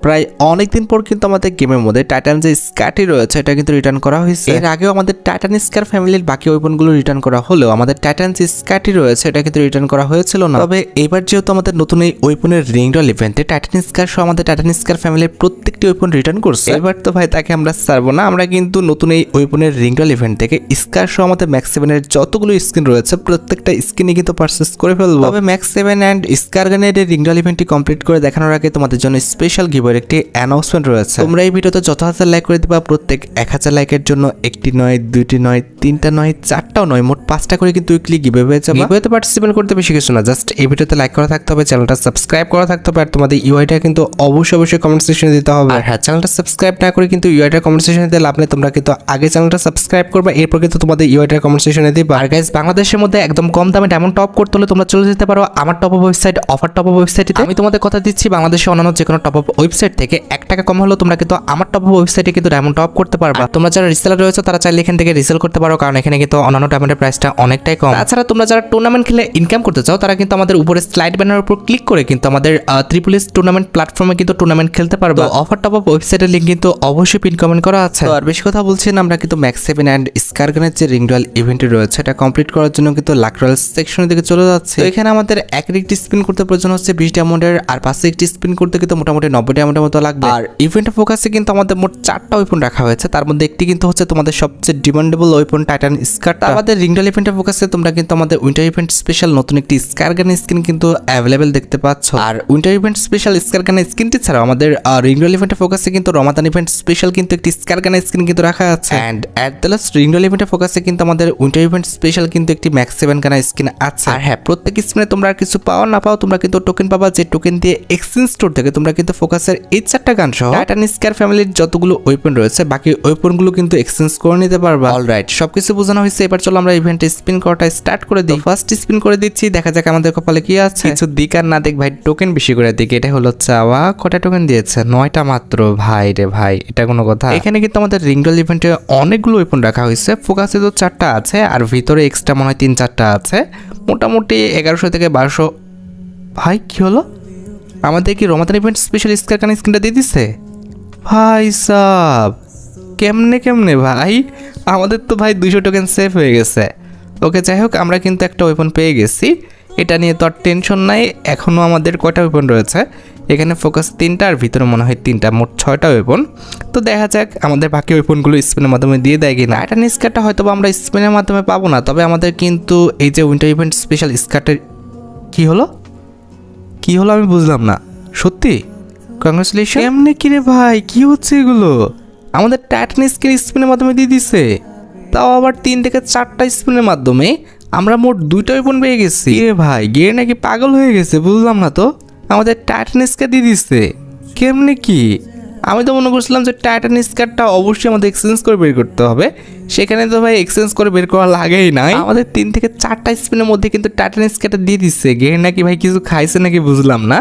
প্রায় অনেকদিন পর কিন্তু আমাদের গেমের মধ্যে টাইটান যে স্কারটি রয়েছে এটা কিন্তু রিটার্ন করা হয়েছে। এর আগেও আমাদের টাইটান স্কার ফ্যামিলির বাকি ওয়েপনগুলো রিটার্ন করা হলেও আমাদের টাইটান যে স্কারটি রয়েছে এটা কিন্তু রিটার্ন করা হয়েছিল না। তবে এবার যেহেতু আমাদের নতুন এই ওয়েপনের রিংডল ইভেন্টে টাইটান স্কার সহ আমাদের টাইটান স্কার ফ্যামিলির প্রত্যেকটি ওয়েপন রিটার্ন করছে, এবার তো ভাই তাকে আমরা ছাড়বো না। আমরা কিন্তু নতুন এই ওয়েপনের রিংডল ইভেন্ট থেকে স্কার সহ আমাদের ম্যাক্স 7 এর যতগুলো স্কিন রয়েছে প্রত্যেকটা স্কিনই কিন্তু পারচেজ করে ফেলবো। তবে ম্যাক্স 7 এন্ড স্কার গানের এই রিংডল ইভেন্টটি কমপ্লিট করে দেখানোর আগে তোমাদের জন্য স্পেশাল গিভওয়ের একটি অ্যানাউন্সমেন্ট রয়েছে। তোমরা এই ভিডিওতে যত হাজার লাইক করে দিবা প্রত্যেক 1000 লাইকের জন্য একটি নয়, দুইটি নয়, তিনটা নয়, চারটাও নয়, মোট 5টা করে কিন্তু উইকলি গিভওয়ে পেয়ে যাবে। গিভওয়েতে পার্টিসিপেট করতে বেশি কিছু না, জাস্ট এই ভিডিওতে লাইক করা থাকতে হবে, চ্যানেলটা সাবস্ক্রাইব করা থাকতে হবে, আর তোমাদের ইউআইটা কিন্তু অবশ্যই কমেন্ট সেকশনে দিতে হবে। আর হ্যাঁ, চ্যানেলটা সাবস্ক্রাইব না করে কিন্তু ইউআইটা কমেন্ট সেকশনে দিতে লাভ নেই। তোমরা কিন্তু আগে চ্যানেলটা সাবস্ক্রাইব করবে, এরপর কিন্তু তোমাদের ইউআইটা কমেন্ট সেকশনে দিবা। আর গাইস, বাংলাদেশের মধ্যে একদম কম দামে ডায়মন্ড টপ করতে হলে তোমরা চলে যেতে পারো আমার top up website offer top up ওয়েবসাইটে। আমি তোমাদের কথা দিচ্ছি, বাংলাদেশে অন্যান্য যে কোনো টপ আপ ওয়েবসাইট থেকে 1 টাকা কম হলেও তোমরা কিন্তু আমার টপ আপ ওয়েবসাইটে কিন্তু ডায়মন্ড টপ করতে পারবা। তোমরা যারা রিসেলার রয়েছে তারা চাইলে এখান থেকে রিসেল করতে পারো, কারণ এখানে কিন্তু অন্যান্য ডায়মন্ডের প্রাইসটা অনেকটাই কম। তাছাড়া তোমরা যারা টুর্নামেন্ট খেলে ইনকাম করতে চাও তারা কিন্তু আমাদের উপরে স্লাইড ব্যানারের উপর ক্লিক করে কিন্তু আমাদের ট্রিপল এস টুর্নামেন্ট প্ল্যাটফর্মে কিন্তু টুর্নামেন্ট খেলতে পারবা। অফার টপ আপ ওয়েবসাইটের লিংক কিন্তু অবশ্যই পিন কমেন্ট করা আছে। তো আর বেশি কথা বলছি না, আমরা কিন্তু ম্যাক্স 7 এন্ড স্কারগানের যে রিংডল ইভেন্ট রয়েছে এটা কমপ্লিট করার জন্য কিন্তু লাকরয়েল সেকশনের দিকে চলে যাচ্ছে। তো এখানে আমাদের একটি স্পিন করতে প্রয়োজন হচ্ছে 20 ডায়মন্ডের, আর 5 একটি স্পিন করতে কিন্তু মোটামুটি 90 ডায়মন্ডের মতো লাগবে। আর ইভেন্টের ফোকাসে কিন্তু আমাদের মোট 4টা ওয়েপন রাখা হয়েছে, তার মধ্যে একটি কিন্তু হচ্ছে তোমাদের সবচেয়ে ডিমান্ডেবল ওয়েপন টাইটান স্কারটা। আমাদের রিংডল ইভেন্টের ফোকাসে তোমরা কিন্তু আমাদের উইন্টার ইভেন্ট স্পেশাল নতুন একটি স্কারগান স্কিন কিন্তু অ্যাভেলেবেল দেখতে পাচ্ছ। আর উইন্টার ইভেন্ট স্পেশাল স্কারগান স্কিনটি ছাড়াও আমাদের রিংডল ইভেন্টের ফোকাসে কিন্তু রমাদান ইভেন্ট স্পেশাল কিন্তু একটি স্কারগান স্কিন কিন্তু রাখা আছে। এন্ড এট দ্য লাস্ট রিংডল ইভেন্টের ফোকাসে কিন্তু আমাদের উইন্টার ইভেন্ট স্পেশাল কিন্তু একটি ম্যাক্স 7 গানা স্কিন আছে। আর হ্যাঁ, প্রত্যেক স্কিনে তোমরা আর কিছু পাও না পাও তোমরা কিন্তু টোকেন পাবা, যে টোকেন দিয়ে এক্সচেঞ্জ স্টোর থেকে তোমরা কিন্তু ফোকাসের এই 4টা গান সহ টাইটান স্কার ফ্যামিলির যতগুলো ওয়েপন রয়েছে বাকি ওয়েপনগুলো কিন্তু এক্সচেঞ্জ করে নিতে পারবা। অলরাইট, সবকিছু বোঝানো হয়েছে, এবার চলো আমরা ইভেন্টে স্পিন করাটা স্টার্ট করে দিই। ফার্স্ট স্পিন করে দিচ্ছি, দেখা যাক আমাদের কপালে কি আছে। কিছু দিক আর না দেখ ভাই, টোকেন বেশি করে দিক। এটা হলো চাওয়া। কটা টোকেন দিয়েছে? 9টা মাত্র। ভাই রে ভাই, এটা কোনো কথা? এখানে কিন্তু আমাদের রিংডল ইভেন্টে অনেকগুলো ওয়েপন রাখা হয়েছে, ফোকাসে তো 4টা আছে আর ভিতরে এক্সট্রা মনে হয় 3-4টা আছে, মোটামুটি 1100 থেকে 1200। ভাই কি হলো? আমাদের কি রমাদান ইভেন্ট স্পেশাল স্কারগান স্কিনটা দিয়ে দিচ্ছে? ভাই সাব, কেমনে ভাই? আমাদের তো ভাই 200 টোকেন সেভ হয়ে গেছে। ওকে, যাই হোক, আমরা কিন্তু একটা ওয়েপন পেয়ে গেছি, এটা নিয়ে তো আর টেনশন নাই। এখনও আমাদের কয়টা ওয়েপন রয়েছে? এখানে ফোকাস 3টা আর ভিতরে মনে হয় 3টা, মোট 6টা ওয়েপন। তো দেখা যাক আমাদের বাকি ওয়েপনগুলো স্পিনের মাধ্যমে দিয়ে দেয় কিনা। এটা স্কারটা হয়তো আমরা স্পিনের মাধ্যমে পাবো না, তবে আমাদের কিন্তু এই যে উইন্টার ইভেন্ট স্পেশাল স্কারটার কি হলো আমি বুঝলাম না সত্যি। কংগ্রেচুলেশন। এমনি কি রে ভাই, কি হচ্ছে এগুলো? আমাদের টাইটান স্পিনের মাধ্যমে দিয়ে দিছে, তাও আবার 3 থেকে 4টা স্পিনের মাধ্যমে। আমরা মোট 2টা ওয়েপন পেয়ে গেছি। এ ভাই, গিয়ে নাকি পাগল হয়ে গেছে, বুঝলাম না তো। আমাদের টাইটান স্কার দিয়ে দিচ্ছে কেমনে কি? আমি তো মনে করছিলাম যে টাইটান স্কারটা অবশ্যই আমাদের এক্সচেঞ্জ করে বের করতে হবে, সেখানে তো ভাই এক্সচেঞ্জ করে বের করা লাগেই নাই। আমাদের 3 থেকে 4টা স্পিনের মধ্যে কিন্তু টাইটান স্কারটা দিয়ে দিচ্ছে। গিয়ে নাকি ভাই কিছু খাইছে নাকি বুঝলাম না।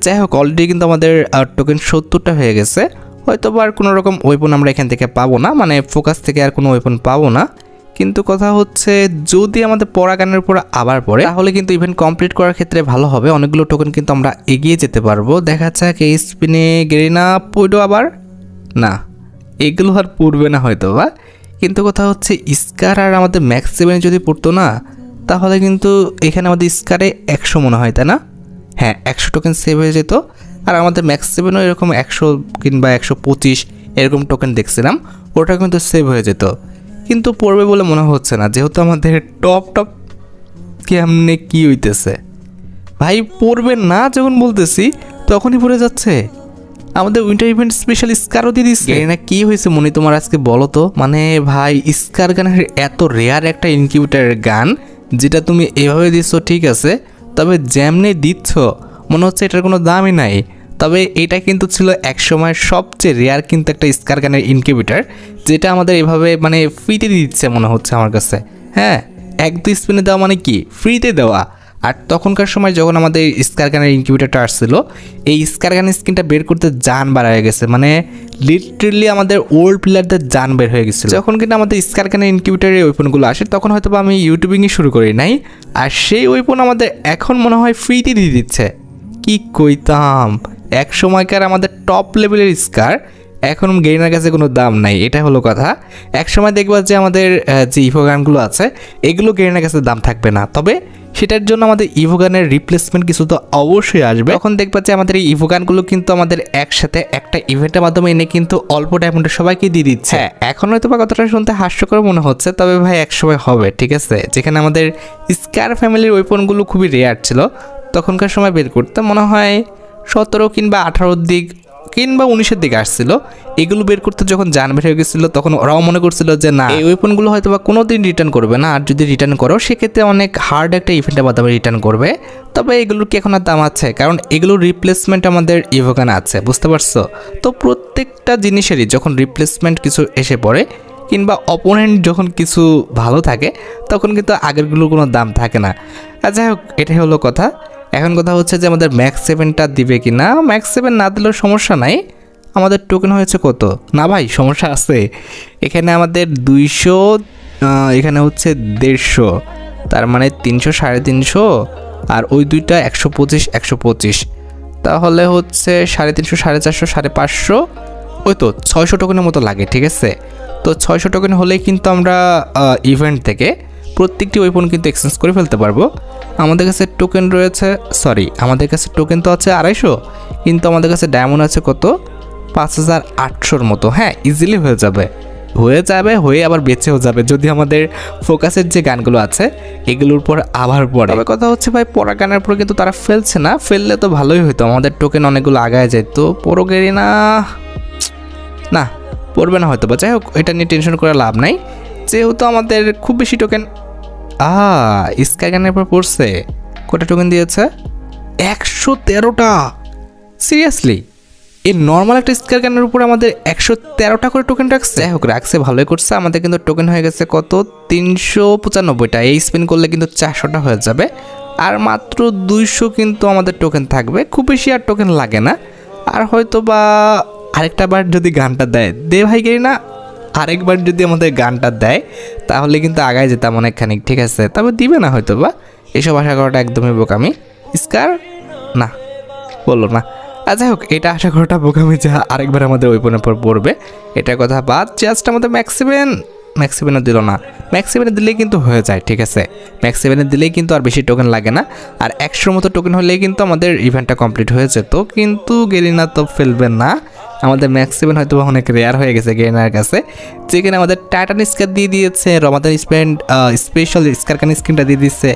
যাই হোক, অলরেডি কিন্তু আমাদের টোকেন 70টা হয়ে গেছে। হয়তো বা আর কোনো রকম ওয়েপন আমরা এখান থেকে পাবো না, মানে ফোকাস থেকে আর কোনো ওয়েপন পাবো না। কিন্তু কথা হচ্ছে, যদি আমাদের পড়া গানের উপর আবার পড়ে তাহলে কিন্তু ইভেন্ট কমপ্লিট করার ক্ষেত্রে ভালো হবে, অনেকগুলো টোকেন কিন্তু আমরা এগিয়ে যেতে পারবো। দেখা যাক এই স্পিনে গেরিনা পড়ো আবার না, এগুলো আর পড়বে না হয়তো বা। কিন্তু কথা হচ্ছে, স্কার আর আমাদের ম্যাক্স 7 যদি পড়তো না তাহলে কিন্তু এখানে আমাদের স্কারে 100 মনে হয়, তাই না? হ্যাঁ, 100 টোকেন সেভ হয়ে যেত। আর আমাদের ম্যাক্স 7ও এরকম 100 কিংবা 125 এরকম টোকেন দেখছিলাম, ওটা কিন্তু সেভ হয়ে যেত। কিন্তু পড়বে বলে মনে হচ্ছে না, যেহেতু আমাদের টপ কেমনে কি হইতেছে ভাই। পড়বে না যখন বলতেছি তখনই পড়ে যাচ্ছে। আমাদের উইন্টার ইভেন্ট স্পেশাল স্কারও দিয়ে দিচ্ছে না। কি হয়েছে মনি তোমার আজকে বলো তো? মানে ভাই, স্কার গানের এত রেয়ার একটা ইনকিউবেটারের গান যেটা তুমি এভাবে দিচ্ছ ঠিক আছে, তবে যেমনি দিচ্ছ মনে হচ্ছে এটার কোনো দামই নাই। তবে এটা কিন্তু ছিল এক সময়ের সবচেয়ে রেয়ার কিন্তু একটা স্কার গানের ইনকিউবেটার, যেটা আমাদের এভাবে মানে ফ্রিতে দিচ্ছে মনে হচ্ছে আমার কাছে। হ্যাঁ, 1-2 স্পিনে দেওয়া মানে কি ফ্রিতে দেওয়া। আর তখনকার সময় যখন আমাদের স্কার গানের ইনকিউবেটারটা আসছিল, এই স্কার গানের স্কিনটা বের করতে জান বার হয়ে গেছে, মানে লিটারেলি আমাদের ওল্ড প্লেয়ারদের জান বের হয়ে গেছিলো। যখন কিন্তু আমাদের স্কার গানের ইনকিউবেটারের ওয়েপনগুলো আসে তখন হয়তো আমি ইউটিউবিংই শুরু করি নাই, আর সেই ওয়েপন আমাদের এখন মনে হয় ফ্রিতে দিয়ে দিচ্ছে। কি কইতাম, এক সময়কার আমাদের টপ লেভেলের স্কার এখন গেরিনার কাছে কোনো দাম নাই, এটা হলো কথা। এক সময় দেখবা যে আমাদের যে ইভো গানগুলো আছে এগুলো গেরিনার কাছে দাম থাকবে না, তবে সেটার জন্য আমাদের ইভো গানের রিপ্লেসমেন্ট কিছু তো অবশ্যই আসবে। তখন দেখবা যে আমাদের এই ইভো গানগুলো কিন্তু আমাদের একসাথে একটা ইভেন্টের মাধ্যমে এনে কিন্তু অল্প ডায়মন্ডে সবাইকে দিয়ে দিচ্ছে। এখন হয়তো বা কথাটা শুনতে হাস্যকর মনে হচ্ছে, তবে ভাই একসময় হবে, ঠিক আছে? যেখানে আমাদের স্কার ফ্যামিলির ওয়েপনগুলো খুবই রেয়ার ছিল, তখনকার সময় বের করতে মনে হয় 17 কিংবা 18 দিক কিংবা 19-এর দিকে আসছিল। এগুলো বের করতে যখন জান বের হয়ে গেছিলো তখন ওরাও মনে করছিল যে না, এই ওয়েপনগুলো হয়তো বা কোনোদিন রিটার্ন করবে না, আর যদি রিটার্ন করো সেক্ষেত্রে অনেক হার্ড একটা ইভেন্টের মাধ্যমে রিটার্ন করবে। তবে এগুলোর কি এখন আর দাম আছে? কারণ এগুলোর রিপ্লেসমেন্ট আমাদের ইভোগানে আছে, বুঝতে পারছো? তো প্রত্যেকটা জিনিসেরই যখন রিপ্লেসমেন্ট কিছু এসে পড়ে কিংবা অপোনেন্ট যখন কিছু ভালো থাকে তখন কিন্তু আগেরগুলোর কোনো দাম থাকে না। আর যাই হোক, এটাই হলো কথা। এখন কথা হচ্ছে যে আমাদের ম্যাক্স 7টা দিবে কি না। ম্যাক্স 7 না দিলেও সমস্যা নাই, আমাদের টোকেন হয়েছে কত না ভাই, সমস্যা আছে। এখানে আমাদের 200, এখানে হচ্ছে 150, তার মানে 300, 350, আর ওই দুইটা 125, 125, তাহলে হচ্ছে 350, 450, 550, ওই তো 600 টোকেনের মতো লাগে, ঠিক আছে? তো 600 টোকেন হলেই কিন্তু আমরা ইভেন্ট থেকে প্রত্যেকটি ওয়েপন কিন্তু এক্সচেঞ্জ করে ফেলতে পারবো। আমাদের কাছে টোকেন রয়েছে, আমাদের কাছে টোকেন তো আছে 250, কিন্তু আমাদের কাছে ডায়মন্ড আছে কত, 5800-র মতো। হ্যাঁ, ইজিলি হয়ে আবার বেঁচেও যাবে যদি আমাদের ফোকাসের যে গানগুলো আছে এগুলোর উপর আবার পড়ে। তবে কথা হচ্ছে ভাই, পড়া গানের উপর কিন্তু তারা ফেলছে না, ফেললে তো ভালোই হতো, আমাদের টোকেন অনেকগুলো আগায় যেত। পরোগেরি না পড়বে না হয়তো বা। যাই হোক, এটা নিয়ে টেনশন করে লাভ নাই, যেহেতু আমাদের খুব বেশি টোকেন স্কাই গানের পর পড়ছে। কটা টোকেন দিয়েছে? 113টা। সিরিয়াসলি, এই নর্মাল একটা স্কাই গানের উপর আমাদের 113টা করে টোকেন রাখছে। যাই হোক, রাখছে, ভালোই করছে। আমাদের কিন্তু টোকেন হয়ে গেছে কত, 395টা। এই স্পিন করলে কিন্তু 400টা হয়ে যাবে, আর মাত্র 200 কিন্তু আমাদের টোকেন থাকবে। খুব বেশি আর টোকেন লাগে না। আর হয়তো বা আরেকটা বার যদি গানটা দেয়, দে ভাই গেরিনা, আরেকবার যদি আমাদের গানটা দেয় তাহলে কিন্তু আগায় যেতাম অনেকখানি, ঠিক আছে? তবে দিবে না হয়তো বা, এসব আশা করাটা একদমই বোকামি। স্কার না বললো না। আর যাই হোক, এটা আশা করাটা বোকামি যে আরেকবার আমাদের ওয়েপনের পর পড়বে, এটার কথা বাদ। জাস্ট আমাদের ম্যাক্স 7 দিল না। ম্যাক্স 7 দিলেই কিন্তু হয়ে যায়, ঠিক আছে? ম্যাক্স 7 দিলেই কিন্তু আর বেশি টোকেন লাগে না, আর 100-র মতো টোকেন হলেই কিন্তু আমাদের ইভেন্টটা কমপ্লিট হয়ে যেত। কিন্তু গেরিনা তো ফেলবেন না, আমাদের ম্যাক্স 7 হয়তো অনেক রেয়ার হয়ে গেছে গেরিনার কাছে, যেখানে আমাদের টাইটান স্কার দিয়ে দিয়েছে, রমাদান স্পেশাল স্কারকান স্কিনটা দিয়ে দিচ্ছে,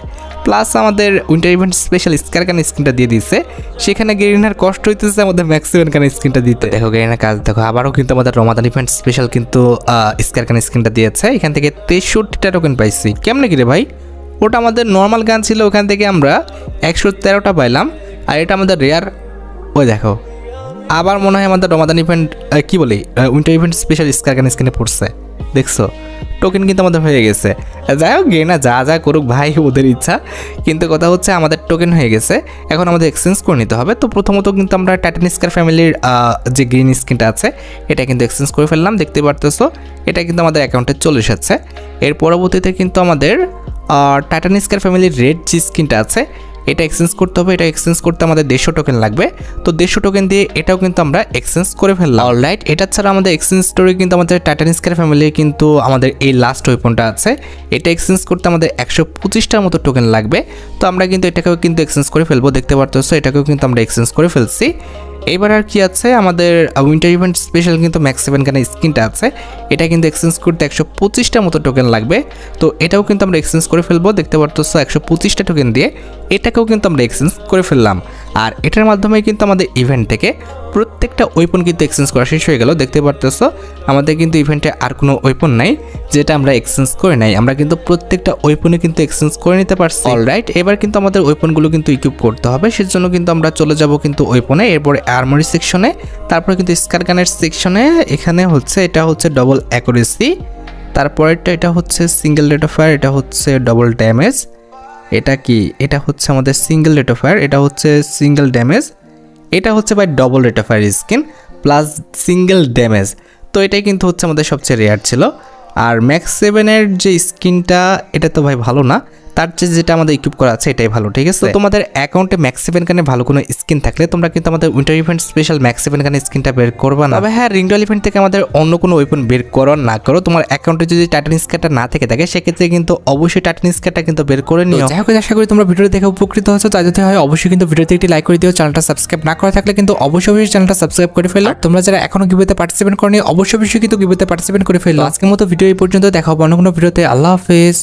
প্লাস আমাদের উইন্টার ইভেন্ট স্পেশাল স্কারকান স্কিনটা দিয়ে দিচ্ছে। সেখানে গেরিনার কষ্ট হইতেছে আমাদের ম্যাক্স 7 কান স্কিনটা দিতে। দেখো গেরিনার কাজ দেখো, আবারও কিন্তু আমাদের রমাদান ইভেন্ট স্পেশাল কিন্তু স্কারকান স্কিনটা দিয়েছে। এখান থেকে 63টা টোকেন পাইছি। কেমনে কি রে ভাই? ওটা আমাদের নর্মাল গান ছিল, ওখান থেকে আমরা 113টা পাইলাম, আর এটা আমাদের রেয়ার। ওই দেখো, আবার মনে হয় আমাদের রমাদান ইভেন্ট কি বলি উইন্টার ইভেন্ট স্পেশাল স্কারকান স্কিনে পড়ছে, দেখছো? টোকেন কিন্তু আমাদের হয়ে গেছে। যাই হোক, গেনা যা করুক ভাই, ওদের ইচ্ছা। কিন্তু কথা হচ্ছে আমাদের টোকেন হয়ে গেছে, এখন আমাদের এক্সচেঞ্জ করে নিতে হবে। তো প্রথমত কিন্তু আমরা টাইটান স্কার ফ্যামিলির যে গ্রিন স্কিনটা আছে এটা কিন্তু এক্সচেঞ্জ করে ফেললাম, দেখতে পারতেছো। এটা কিন্তু আমাদের অ্যাকাউন্টে চলে এসেছে। এর পরবর্তীতে কিন্তু আমাদের টাইটান স্কার ফ্যামিলির রেড যে স্কিনটা আছে এটা এক্সচেঞ্জ করতে হবে। এটা এক্সচেঞ্জ করতে আমাদের 150 টোকেন লাগবে। তো 150 টোকেন দিয়ে এটাও কিন্তু আমরা এক্সচেঞ্জ করে ফেললাম। অলরাইট, এটা ছাড়া আমাদের এক্সচেঞ্জ স্টোরে কিন্তু আমাদের টাইটান স্কার ফ্যামিলির কিন্তু আমাদের এই লাস্ট ওয়েপনটা আছে, এটা এক্সচেঞ্জ করতে আমাদের 125টার মতো টোকেন লাগবে। তো আমরা কিন্তু এটাকেও কিন্তু এক্সচেঞ্জ করে ফেলবো, দেখতে পারতেছো। এটাকেও কিন্তু আমরা এক্সচেঞ্জ করে ফেলছি। এবার আর কি আছে, আমাদের উইন্টার ইভেন্ট স্পেশাল কিন্তু ম্যাক্স 7 গানের স্কিনটা আছে, এটা কিন্তু এক্সচেঞ্জ করতে 125টার মতো টোকেন লাগবে। তো এটাও কিন্তু আমরা এক্সচেঞ্জ করে ফেলবো, দেখতে পারতেছো। 125টা টোকেন দিয়ে এটাকেও কিন্তু আমরা এক্সচেঞ্জ করে ফেললাম। আর এটার মাধ্যমে কিন্তু আমাদের ইভেন্ট থেকে প্রত্যেকটা ওয়েপন কিন্তু এক্সচেঞ্জ করা শেষ হয়ে গেল, দেখতে পারতেছো। আমাদের কিন্তু ইভেন্টে আর কোনো ওয়েপন নাই যেটা আমরা এক্সচেঞ্জ করে নাই, আমরা কিন্তু প্রত্যেকটা ওয়েপনে কিন্তু এক্সচেঞ্জ করে নিতে পারছি। অলরাইট, এবার কিন্তু আমাদের ওয়েপনগুলো কিন্তু ইকুইপ করতে হবে, সেজন্য কিন্তু আমরা চলে যাব কিন্তু ওয়েপনে, এরপরে আর্মারি সেকশনে, তারপরে কিন্তু স্কারগানের সেকশনে। এখানে হচ্ছে এটা হচ্ছে ডবল অ্যাকুরেসি, তারপরেরটা এটা হচ্ছে সিঙ্গেল রেট অফ ফায়ার, এটা হচ্ছে ডবল ড্যামেজ। এটা কি? এটা হচ্ছে আমাদের সিঙ্গেল রেট অফ ফায়ার, এটা হচ্ছে সিঙ্গেল ড্যামেজ। এটা হচ্ছে ভাই double rate of fire skin plus single damage. তো এটাই কিন্তু হচ্ছে আমাদের সবচেয়ে রেয়ার ছিল। আর ম্যাক্স 7-এর যে স্কিনটা এটা তো ভাই ভালো না, তার চেয়ে যেটা আমাদের ইকুইপ করা আছে এটাই ভালো, ঠিক আছে? তো তোমাদের অ্যাকাউন্টে ম্যাক্স 7 গানে ভালো কোনো স্কিন থাকলে তোমরা কিন্তু আমাদের উইন্টার ইভেন্ট স্পেশাল ম্যাক্স 7 গানে স্কিনটা বের করবা না। তবে হ্যাঁ, রিংডল ইভেন্ট থেকে আমাদের অন্য কোনো ওয়েপন বের করো না করো, তোমার অ্যাকাউন্টে যদি টাইটান স্কারটা না থেকে থাকে সেক্ষেত্রে কিন্তু অবশ্যই টাইটান স্কারটা কিন্তু বের করে নিও। যাই হোক, আশা করি তোমরা ভিডিও দেখে উপকৃত হয়েছো। তাই যদি হয় অবশ্যই কিন্তু ভিডিওতে একটি লাইক করে দিও। চ্যানেলটা সাবস্ক্রাইব না করা থাকলে কিন্তু অবশ্যই চ্যানেলটা সাবস্ক্রাইব করে ফেলো। তোমরা যারা এখনো গিভওয়েতে পার্টিসিপেট করনি অবশ্যই কিন্তু গিভওয়েতে পার্টিসিপেট করে ফেলো। আজকের মতো ভিডিও এই পর্যন্ত, দেখা হবে অন্য কোনো ভিডিওতে। আল্লাহ হাফেজ।